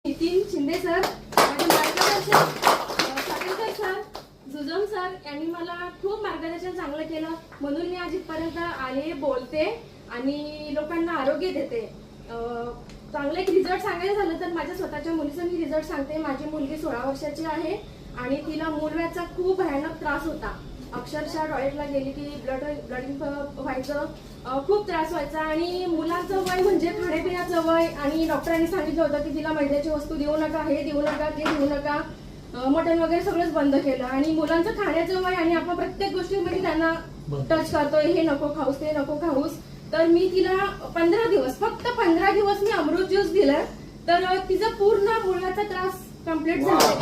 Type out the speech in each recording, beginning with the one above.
Nitin Shinde sir, माझे मार्गदर्शन साटेकर sir, जुजम sir यांनी मला खूप मार्गदर्शन चांगलं केलं, म्हणून मी आज इथपर्यंत आले, बोलते आणि लोकांना आरोग्य देते. चांगलं एक रिझल्ट सांगायचं झालं तर माझ्या स्वतःच्या मुलीचा मी रिझल्ट सांगते. माझी मुलगी 16 वर्षाची आहे आणि तिला मूलव्याधीचा खूप भयानक त्रास होता. अक्षरशः टॉयलेटला गेली की ब्लडिंग व्हायचं, खूप त्रास व्हायचा आणि मुलाचं वय म्हणजे खाण्यापिण्याचं वय आणि डॉक्टरांनी सांगितलं होतं की तिला मैद्याची वस्तू देऊ नका, हे देऊ नका, ते देऊ नका, मटण वगैरे सगळंच बंद केलं. आणि मुलांचं खाण्याचं वय आणि आपण प्रत्येक गोष्टीमध्ये त्यांना टच करतोय, हे नको खाऊस, ते नको खाऊस. तर मी तिला 15 दिवस, फक्त 15 दिवस मी अमृत ज्यूस दिलं, तर तिचा पूर्ण मुलाचा त्रास कम्प्लीट झाला.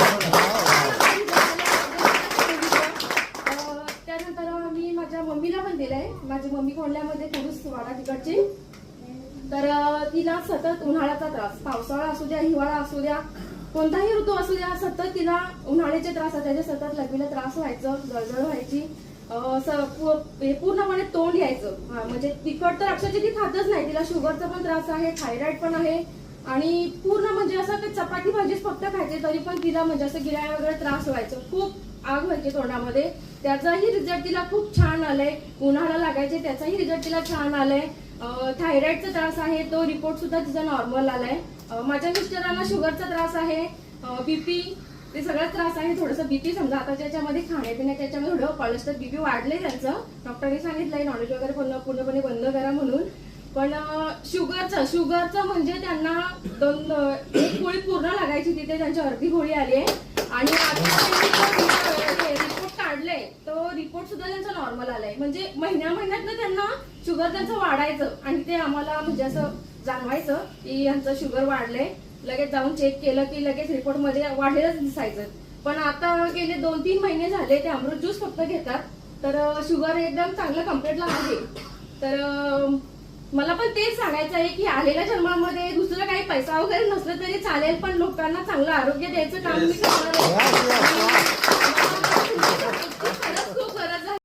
त्यानंतर मी माझ्या मम्मीला पण दिलंय. माझी मम्मी कोंडल्यामध्ये कुरुस वाडा तिकडची. तर तिला सतत उन्हाळ्याचा त्रास, पावसाळा असू द्या, हिवाळा असू द्या, कोणताही ऋतू असू द्या, सतत तिला उन्हाळ्याचे त्रास असायचे, सतत लघवीला त्रास व्हायचं, जळजळ व्हायची, पूर्णपणे तोंड यायचं. म्हणजे तिखट तर अक्षरशः ती खातच नाही. तिला शुगरचा पण त्रास आहे, थायरॉइड पण आहे आणि पूर्ण म्हणजे असं काही चपाती भाजीच फक्त खायचे तरी पण तिला म्हणजे असं गिळायला वगैरे त्रास व्हायचं, खूप आग व्हायची तोंडामध्ये. त्याचाही रिझल्ट तिला खूप छान आलाय. उन्हाळा लागायचे त्याचाही रिझल्ट तिला छान आलाय. थायरॉइडचा त्रास आहे तो रिपोर्ट सुद्धा तिचा नॉर्मल आलाय. माझ्या मिस्टरांना शुगरचा त्रास आहे, बीपी, ते सगळा त्रास आहे. थोडंसं बीपी समजा आता त्याच्यामध्ये खाण्यापिण्याच्या याच्यामध्ये थोडं कोलेस्ट्रॉल बीपी वाढले त्यांचं. डॉक्टरांनी सांगितलंय नॉनव्हेज वगैरे पूर्णपणे बंद करा म्हणून. पण शुगरचं म्हणजे त्यांना एक गोळी पूर्ण लागायची, तिथे त्यांची अर्धी गोळी आली आहे. आणि रिपोर्ट काढले तो रिपोर्ट सुद्धा त्यांचा नॉर्मल आलाय. म्हणजे महिन्यात त्यांना शुगर त्यांचं वाढायचं आणि ते आम्हाला म्हणजे असं जाणवायचं की यांचं शुगर वाढलंय. लगेच जाऊन चेक केलं की लगेच रिपोर्ट मध्ये वाढलेलंच दिसायचं. पण आता गेले 2-3 महिने झाले ते अमृत ज्यूस फक्त घेतात, तर शुगर एकदम चांगलं कम्प्लीटला आहे. तर मला पण तेच सांगायचं आहे की आलेल्या जन्मामध्ये दुसरं काही पैसा वगैरे नसलं तरी चालेल, पण लोकांना चांगलं आरोग्य द्यायचं काम मी करणार आहे.